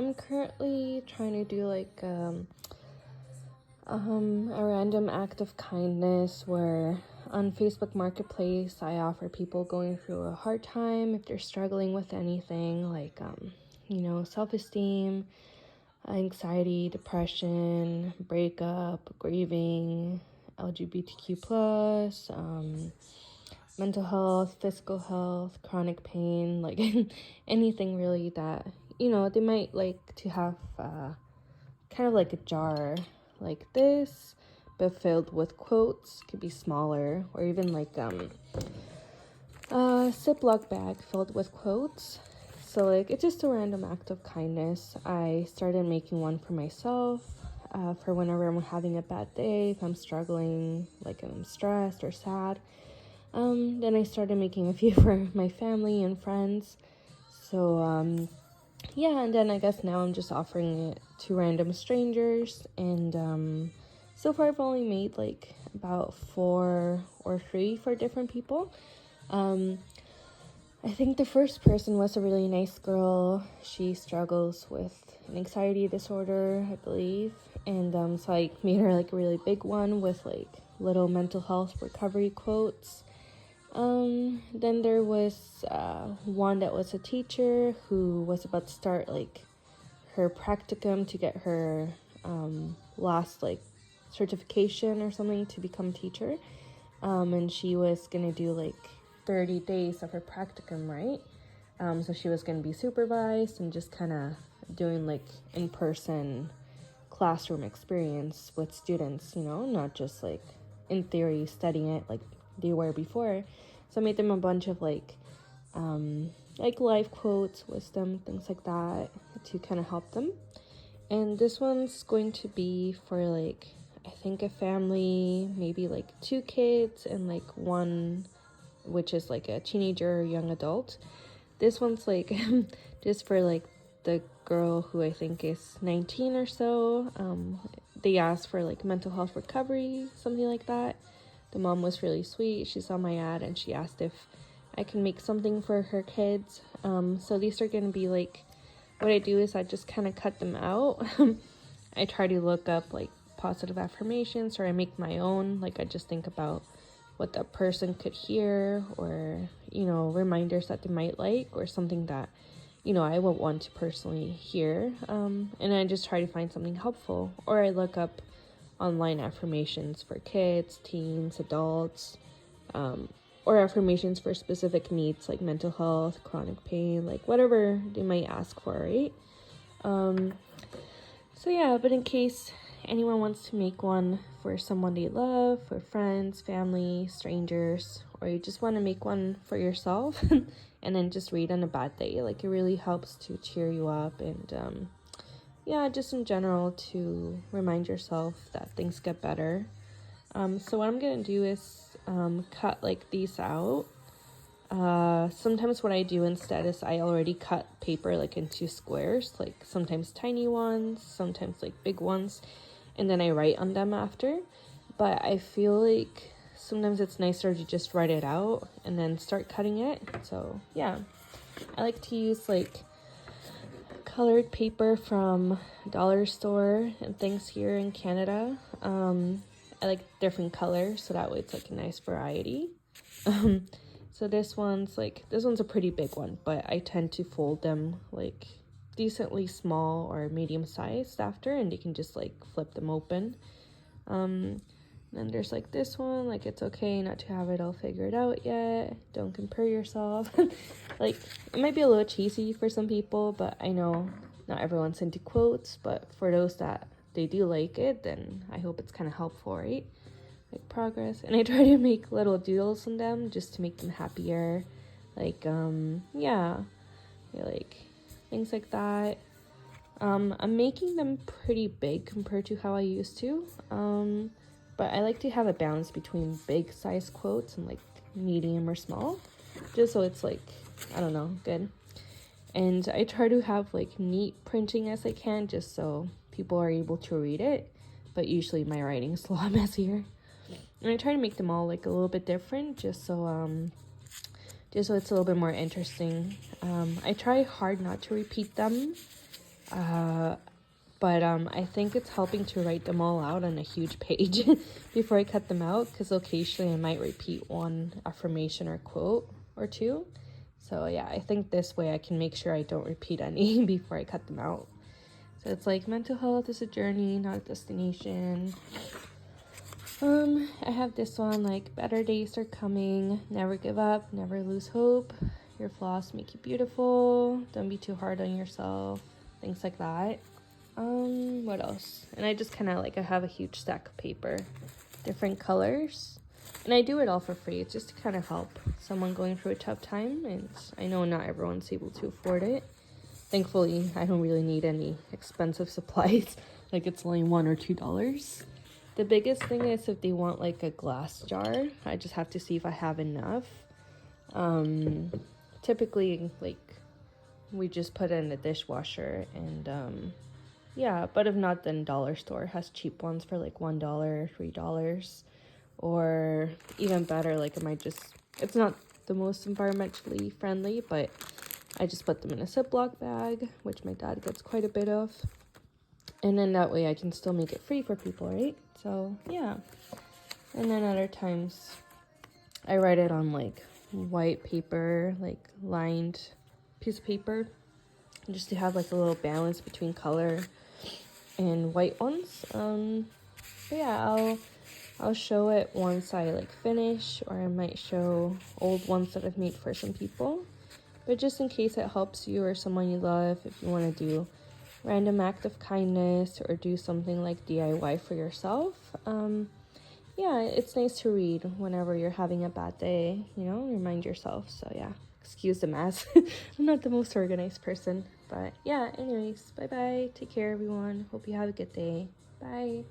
I'm currently trying to do like a random act of kindness where on Facebook Marketplace I offer people going through a hard time if they're struggling with anything like self-esteem, anxiety, depression, breakup, grieving, LGBTQ plus, mental health, physical health, chronic pain, like anything really that they might like to have kind of like a jar like this but filled with quotes. Could be smaller, or even like a Ziploc bag filled with quotes. So like it's just a random act of kindness. I started making one for myself for whenever I'm having a bad day, if I'm struggling, like I'm stressed or sad. Then I started making a few for my family and friends. So yeah, and then I guess now I'm just offering it to random strangers. And so far I've only made like about 4 or 3 for different people. I think the first person was a really nice girl. She struggles with an anxiety disorder, I believe. And so I made her like a really big one with like little mental health recovery quotes. Then there was one that was a teacher who was about to start like her practicum to get her last like certification or something to become a teacher. And she was gonna do like 30 days of her practicum, right? So she was gonna be supervised and just kind of doing like in-person classroom experience with students, not just like in theory studying it like they were before. So I made them a bunch of like life quotes, wisdom, things like that to kind of help them. And this one's going to be for like, I think a family, maybe like 2 kids and like one which is like a teenager or young adult. This one's like just for like the girl who I think is 19 or so. They asked for like mental health recovery, something like that. The mom was really sweet. She saw my ad and she asked if I can make something for her kids. So these are going to be like, what I do is I just kind of cut them out. I try to look up like positive affirmations, or I make my own. Like I just think about what that person could hear, or, reminders that they might like, or something that, I would want to personally hear. And I just try to find something helpful, or I look up online affirmations for kids, teens, adults, or affirmations for specific needs like mental health, chronic pain, like whatever they might ask for, right? So yeah, but in case anyone wants to make one for someone they love, for friends, family, strangers, or you just want to make one for yourself and then just read on a bad day, like it really helps to cheer you up and just in general to remind yourself that things get better. So what I'm gonna do is cut like these out. Sometimes what I do instead is I already cut paper like into squares, like sometimes tiny ones, sometimes like big ones, and then I write on them after. But I feel like sometimes it's nicer to just write it out and then start cutting it. So yeah, I like to use like colored paper from dollar store and things here in Canada. I like different colors, so that way it's like a nice variety. So this one's a pretty big one, but I tend to fold them like decently small or medium sized after, and you can just like flip them open. Then there's like this one, like it's okay not to have it all figured out yet. Don't compare yourself. Like it might be a little cheesy for some people, but I know not everyone's into quotes, but for those that they do like it, then I hope it's kind of helpful, right? Like progress. And I try to make little doodles on them just to make them happier. Like like things like that. I'm making them pretty big compared to how I used to. But I like to have a balance between big size quotes and like medium or small, just so it's like, I don't know, good. And I try to have like neat printing as I can, just so people are able to read it. But usually my writing's a lot messier. And I try to make them all like a little bit different, just so it's a little bit more interesting. I try hard not to repeat them. But I think it's helping to write them all out on a huge page before I cut them out, because occasionally I might repeat one affirmation or quote or two. So yeah, I think this way I can make sure I don't repeat any before I cut them out. So it's like, mental health is a journey, not a destination. I have this one, like, better days are coming, never give up, never lose hope, your flaws make you beautiful, don't be too hard on yourself, things like that. What else? And I just kind of like, I have a huge stack of paper, different colors, and I do it all for free. It's just to kind of help someone going through a tough time, and I know not everyone's able to afford it. Thankfully, I don't really need any expensive supplies. Like, it's only $1 or $2. The biggest thing is if they want like a glass jar, I just have to see if I have enough. Typically, like, we just put it in the dishwasher, and yeah, but if not, then dollar store has cheap ones for like $1, $3, or even better, like, it's not the most environmentally friendly, but I just put them in a Ziploc bag, which my dad gets quite a bit of. And then that way I can still make it free for people, right? So, yeah. And then other times I write it on like white paper, like lined piece of paper, just to have like a little balance between color and white ones. But yeah, I'll show it once I like finish, or I might show old ones that I've made for some people. But just in case it helps you or someone you love, if you want to do random act of kindness or do something like DIY for yourself, yeah, it's nice to read whenever you're having a bad day, remind yourself. So yeah, excuse the mess. I'm not the most organized person, but yeah, anyways, bye bye, take care everyone, hope you have a good day, bye.